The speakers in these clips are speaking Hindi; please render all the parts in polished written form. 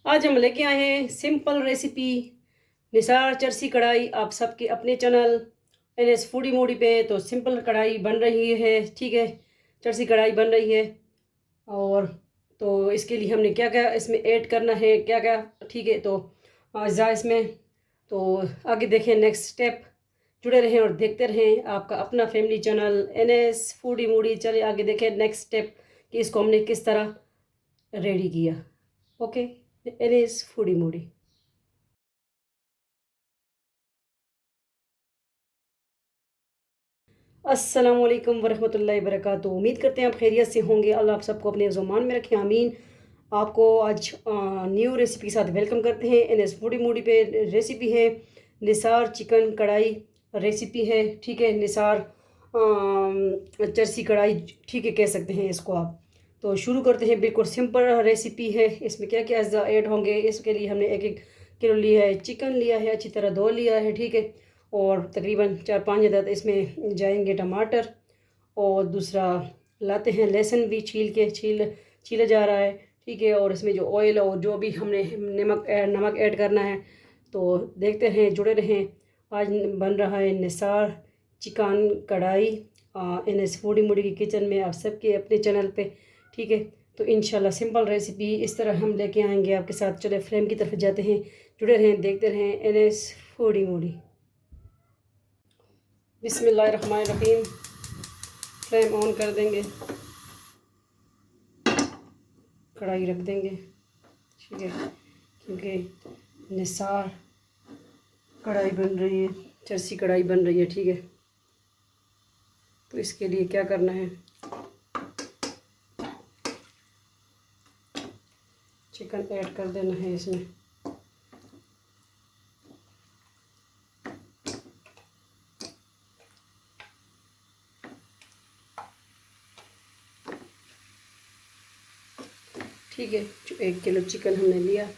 आज हम लेके आए हैं सिंपल रेसिपी निसार चरसी कढ़ाई। आप सबके अपने चैनल NS फूडी मूडी पे तो सिंपल कढ़ाई बन रही है, ठीक है। चरसी कढ़ाई बन रही है। और तो इसके लिए हमने क्या क्या इसमें ऐड करना है, क्या क्या, ठीक है। तो जा इसमें तो आगे देखें नेक्स्ट स्टेप। जुड़े रहें और देखते रहें आपका अपना family channel NS foodie Moody. चलिए आगे देखें नेक्स्ट स्टेप कि इसको हमने किस तरह रेडी किया। Okay, NS foodie Moody. अस्सलाम वालेकुम वरहमतुल्लाहि वबरकातुहू। उम्मीद करते हैं आप खैरियत से होंगे। अल्लाह आप सबको अपने ज़ुबान में रखें, आमीन। आपको आज न्यू रेसिपी के साथ वेलकम करते हैं। NS फूडी मूडी पे रेसिपी है निसार चिकन कढ़ाई रेसिपी है, ठीक है। निसार चरसी कढ़ाई, ठीक है, कह सकते हैं इसको आप। तो शुरू करते हैं। बिल्कुल सिंपल रेसिपी है। इसमें क्या क्या अज़ा ऐड होंगे, इसके लिए हमने 1-1 किलो लिया है चिकन, लिया है अच्छी तरह धो लिया है, ठीक है। और तकरीबन 4-5 अदद इसमें जाएंगे टमाटर। और दूसरा लाते हैं लहसुन भी छीला जा रहा है, ठीक है। और इसमें जो ऑयल और जो भी हमने नमक ऐड करना है। तो देखते हैं, जुड़े रहें। आज बन रहा है निसार चिकन कढ़ाई NS फूडी मूडी की किचन में, आप सबके अपने चैनल पे, ठीक है। तो इंशाल्लाह सिंपल रेसिपी इस तरह हम लेके आएंगे आपके साथ। चले फ्लेम की तरफ जाते हैं, जुड़े रहें, देखते रहें NS फूडी मूडी। बिस्मिल्लाहिर्रहमानिर्रहीम। फ्लेम ऑन कर देंगे, कढ़ाई रख देंगे, ठीक है। क्योंकि निसार कढ़ाई बन रही है, चरसी कढ़ाई बन रही है, ठीक है। तो इसके लिए क्या करना है, चिकन ऐड कर देना है इसमें। ठीक है, जो 1 किलो चिकन हमने लिया,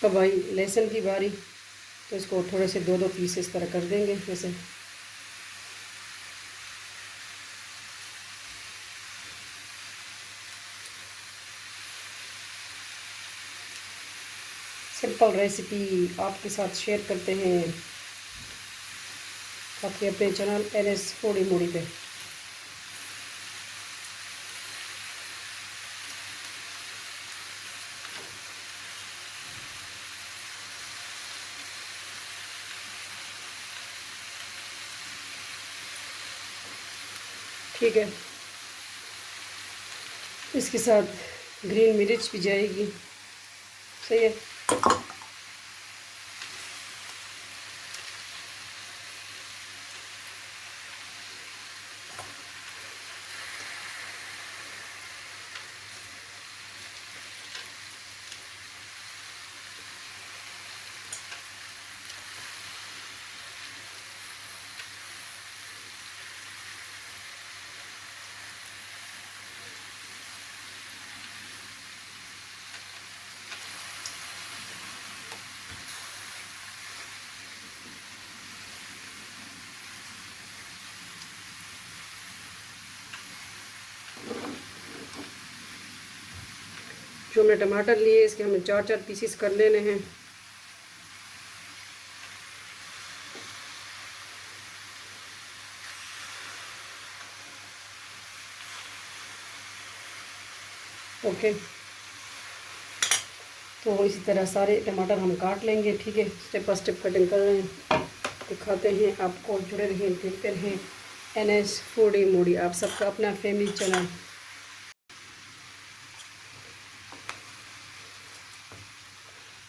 अब आई लहसुन की बारी। तो इसको थोड़े से 2-2 पीस इस तरह कर देंगे जैसे। सिंपल रेसिपी आपके साथ शेयर करते हैं आपके अपने चैनल NS फूडी मूडी पे। ठीक है, इसके साथ ग्रीन मिर्च भी जाएगी, सही है। जो हमने टमाटर लिए इसके हमें 4-4 पीसीस कर लेने हैं। ओके, तो इसी तरह सारे टमाटर हम काट लेंगे, ठीक है। स्टेप बाय स्टेप कटिंग कर रहे हैं, दिखाते हैं आपको। जुड़े रहें, देखते रहें NS फूडी मूडी, आप सबका अपना फैमिली चैनल।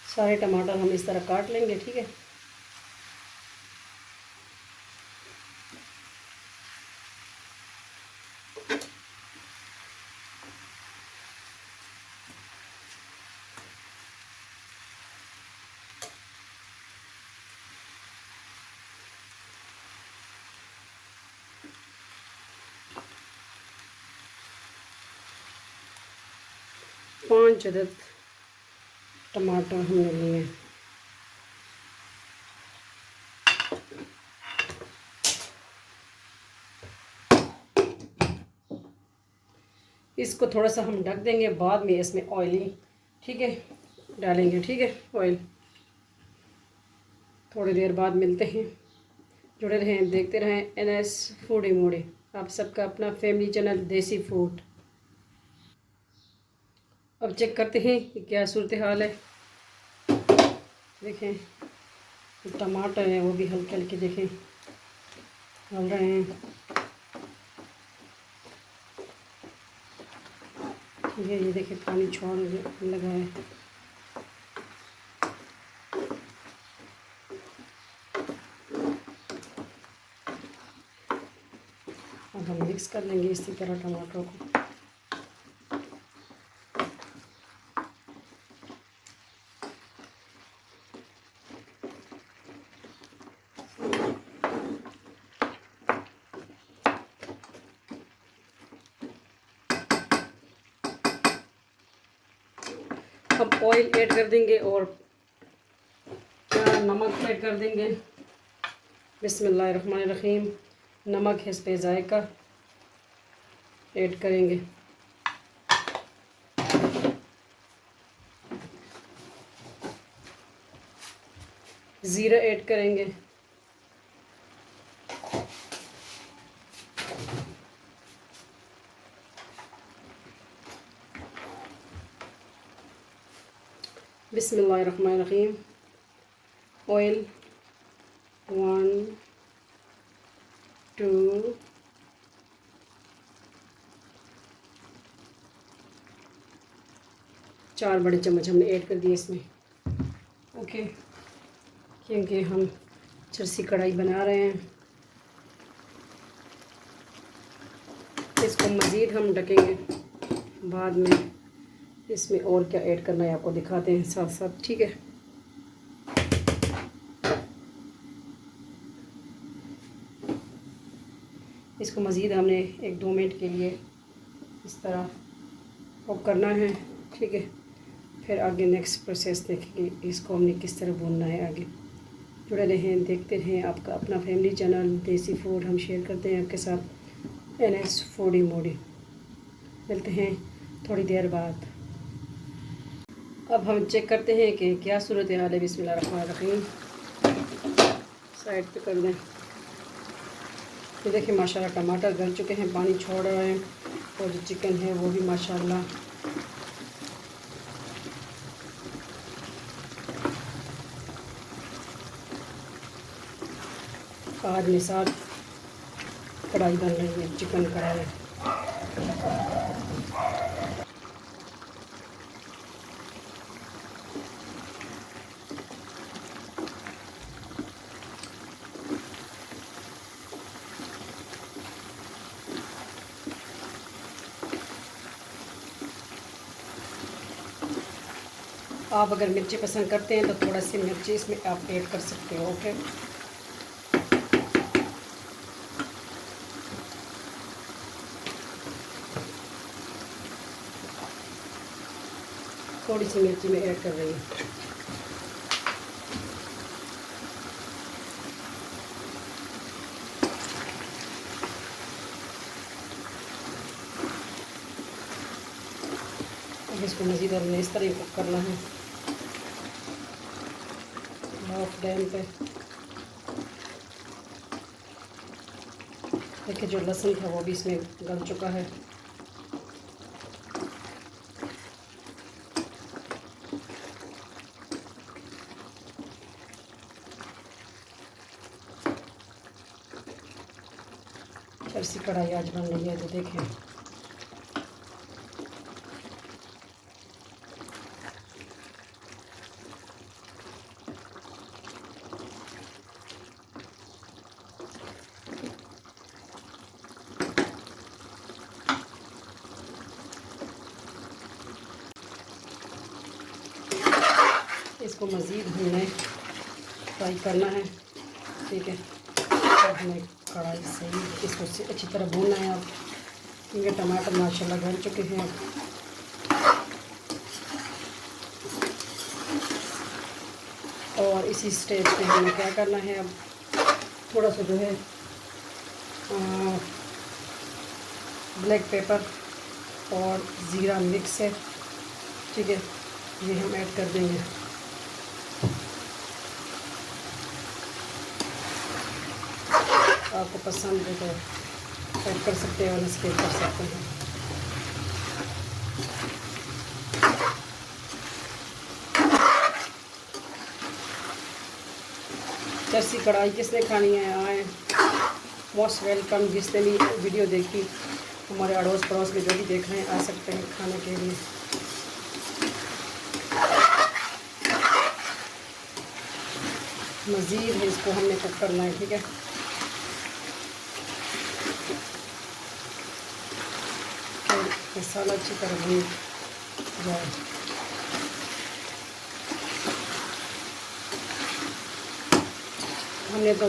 सारे टमाटर हम इस तरह काट लेंगे, ठीक है। पाँच अदद टमाटर हमने लिए। इसको थोड़ा सा हम ढक देंगे, बाद में इसमें ऑयलिंग, ठीक है, डालेंगे, ठीक है, ऑयल। थोड़ी देर बाद मिलते हैं, जुड़े रहें, देखते रहें NS फूडी मूडी, आप सबका अपना फैमिली चैनल देसी फूड। अब चेक करते हैं कि क्या सूरत हाल है। देखें टमाटर हैं वो भी हल्के हल्के देखें डाल रहे हैं। ये देखें पानी छोड़ लगा है। अब हम मिक्स कर लेंगे इसी तरह टमाटरों को। अब ऑयल ऐड कर देंगे और नमक ऐड कर देंगे। बिस्मिल्लाहिर्रहमानिर्रहीम। नमक है इस पे जायका ऐड करेंगे। ज़ीरा ऐड करेंगे। बिस्मिल्लाहिर्रहमानिर्रहीम। ऑयल 1 2 4 बड़े चम्मच हमने ऐड कर दिए इसमें, ओके, क्योंकि हम चरसी कढ़ाई बना रहे हैं। इसको मज़ीद हम ढकेंगे, बाद में इसमें और क्या ऐड करना है आपको दिखाते हैं साथ साथ, ठीक है। इसको मज़ीद हमने 1-2 मिनट के लिए इस तरह कुक करना है, ठीक है। फिर आगे नेक्स्ट प्रोसेस देखेंगे इसको हमने किस तरह भूनना है। आगे जुड़े रहें, देखते रहें, आपका अपना फैमिली चैनल देसी फूड हम शेयर करते हैं आपके साथ NS फूडी मूडी। मिलते हैं थोड़ी देर बाद। अब हम चेक करते हैं कि क्या सूरत हाल है। बिस्मिल्लाहिर्रहमानिर्रहीम। साइड पे कर दें। ये देखिए माशाल्लाह टमाटर गल चुके हैं, पानी छोड़ रहे हैं, और जो चिकन है वो भी माशाल्लाह आज निसार कढ़ाई बन रही है, चिकन कढ़ाई। आप अगर मिर्ची पसंद करते हैं तो थोड़ा सी मिर्ची इसमें आप ऐड कर सकते हो, ओके। थोड़ी सी मिर्ची में ऐड कर रही हूँ। अब इसको मज़ीद हमने इस तरह कुक करना है ऑफ फ्लेम पे। देखिए जो लहसुन था वो भी इसमें गल चुका है। चरसी कढ़ाई आज बन रही है, तो देखें इसको मज़ीद हमने फ्राई करना है, ठीक है। और हमें कढ़ाई से इसको अच्छी तरह भूनना है। अब क्योंकि टमाटर माशाल्लाह गल चुके हैं। और इसी स्टेज पे हमें क्या करना है, अब थोड़ा सा जो है ब्लैक पेपर और ज़ीरा मिक्स है, ठीक है, ये हम ऐड कर देंगे। आपको पसंद है तो ऐड कर सकते हैं और स्किप कर सकते हैं। चरसी कढ़ाई किसने खानी है आए, मोस्ट वेलकम। जिसने भी वीडियो देखी, हमारे अड़ोस पड़ोस के जो भी देख रहे हैं आ सकते हैं खाने के लिए। मज़ीद है इसको हमने कुक करना है, ठीक है। तो मसाला अच्छी तरह भून जाए। हमने तो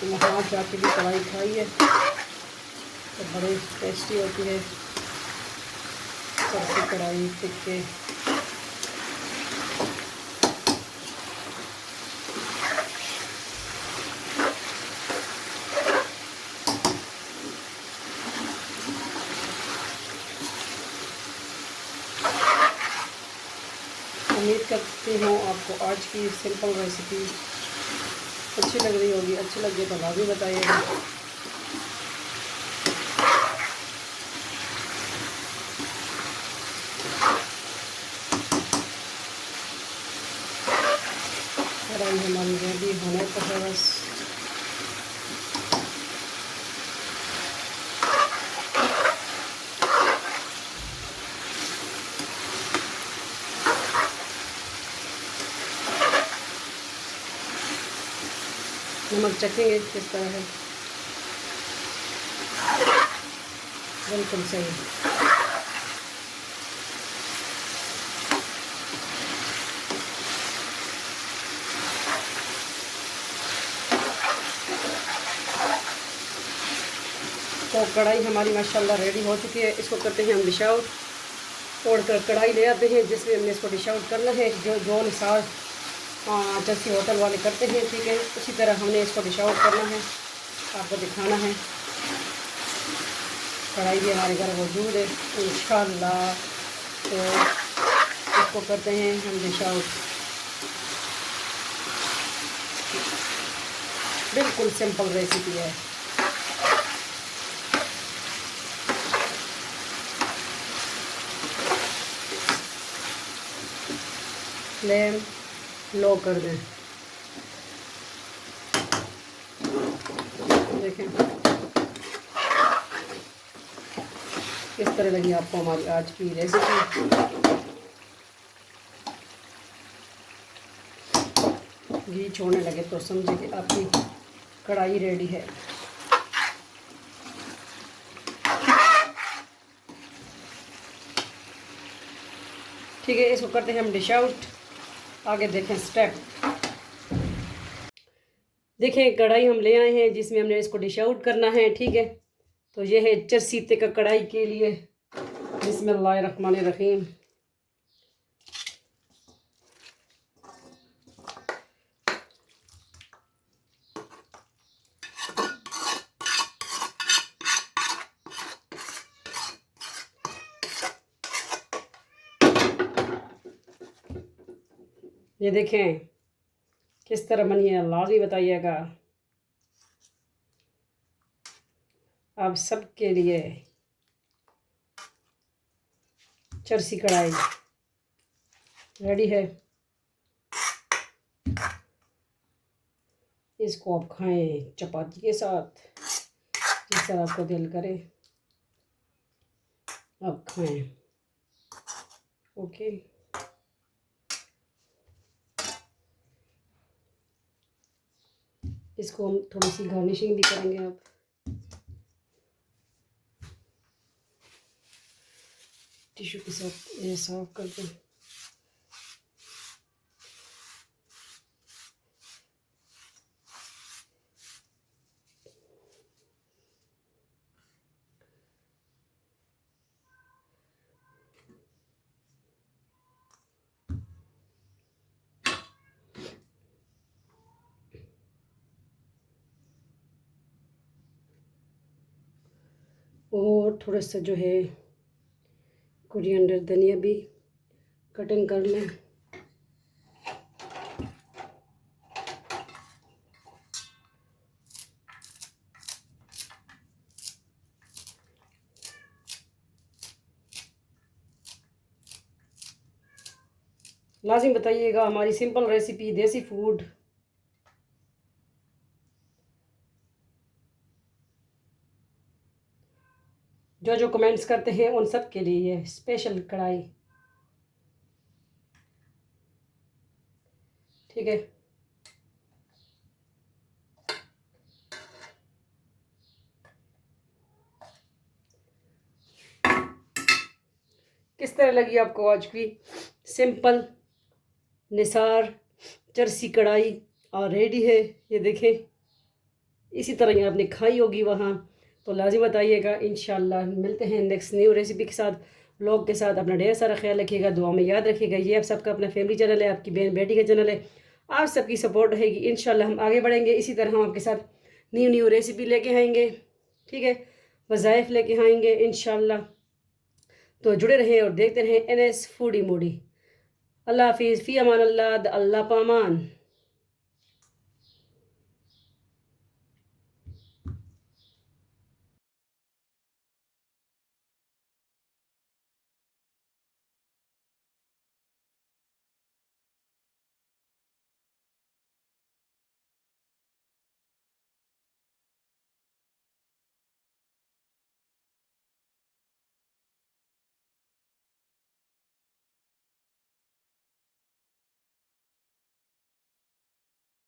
वहाँ जाके भी कढ़ाई खाई है, तो बड़ी टेस्टी होती है चरसी कढ़ाई टिक्के। उम्मीद करती हूँ आपको आज की सिंपल रेसिपी अच्छी लग रही होगी। अच्छी लगे तो भी बताइएगा। कढ़ाई हमारी रेडी होने पर है बस। नमक चखेंगे किस तरह है, बिल्कुल सही। तो कढ़ाई हमारी माशाल्लाह रेडी हो चुकी है। इसको करते हैं हम डिश आउट। तोड़ कर कढ़ाई ले आते हैं जिसमें हमने इसको डिश आउट करना है, जो निसार चरसी होटल वाले करते हैं, ठीक है। उसी तरह हमने इसको डिश आउट करना है, आपको दिखाना है। कढ़ाई भी हमारे घर मौजूद है इंशाल्लाह। तो इसको करते हैं हम डिश आउट। बिल्कुल सिंपल रेसिपी है। फ्लेम लो कर दें। देखें किस तरह लगी आपको हमारी आज की रेसिपी। घी छोड़ने लगे तो समझे कि आपकी कढ़ाई रेडी है। ठीक है, इसको करते हैं हम डिश आउट। आगे देखें स्टेप। देखें कढ़ाई हम ले आए हैं जिसमें हमने इसको डिश आउट करना है, ठीक है। तो ये है चरसी टिक्का कढ़ाई के लिए। बिस्मिल्लाहिर्रहमानिर्रहीम। ये देखें किस तरह बनी है, लाजमी बताइएगा। आप सबके लिए चरसी कढ़ाई रेडी है। इसको आप खाएं चपाती के साथ, जिस तरह आपको दिल करे आप खाएं। ओके, इसको हम थोड़ी सी गार्निशिंग भी करेंगे। अब टिश्यू के साथ ये साफ कर दें। और थोड़ा सा जो है कोरिएंडर धनिया भी कटिंग कर लें। लाजिम बताइएगा हमारी सिंपल रेसिपी देसी फूड जो जो कमेंट्स करते हैं उन सब के लिए ये स्पेशल कढ़ाई। ठीक है, किस तरह लगी आपको आज की सिंपल निसार चरसी कढ़ाई? और रेडी है, ये देखें। इसी तरह ही आपने खाई होगी वहाँ, तो लाजिम बताइएगा। इंशाल्लाह मिलते हैं नेक्स्ट न्यू रेसिपी के साथ, व्लॉग के साथ। अपना ढेर सारा ख्याल रखिएगा, दुआ में याद रखिएगा। ये आप सबका अपना फैमिली चैनल है, आपकी बहन बेटी का चैनल है। आप सबकी सपोर्ट रहेगी, इंशाल्लाह हम आगे बढ़ेंगे। इसी तरह हम आपके साथ न्यू न्यू रेसिपी लेके आएंगे, ठीक है, वज़ाइफ लेके आएंगे इंशाल्लाह। तो जुड़े रहें और देखते रहें NS फूडी मूडी। अल्लाह हाफिज़, फ़ी अमान अल्लाह, अल्लाह पामान।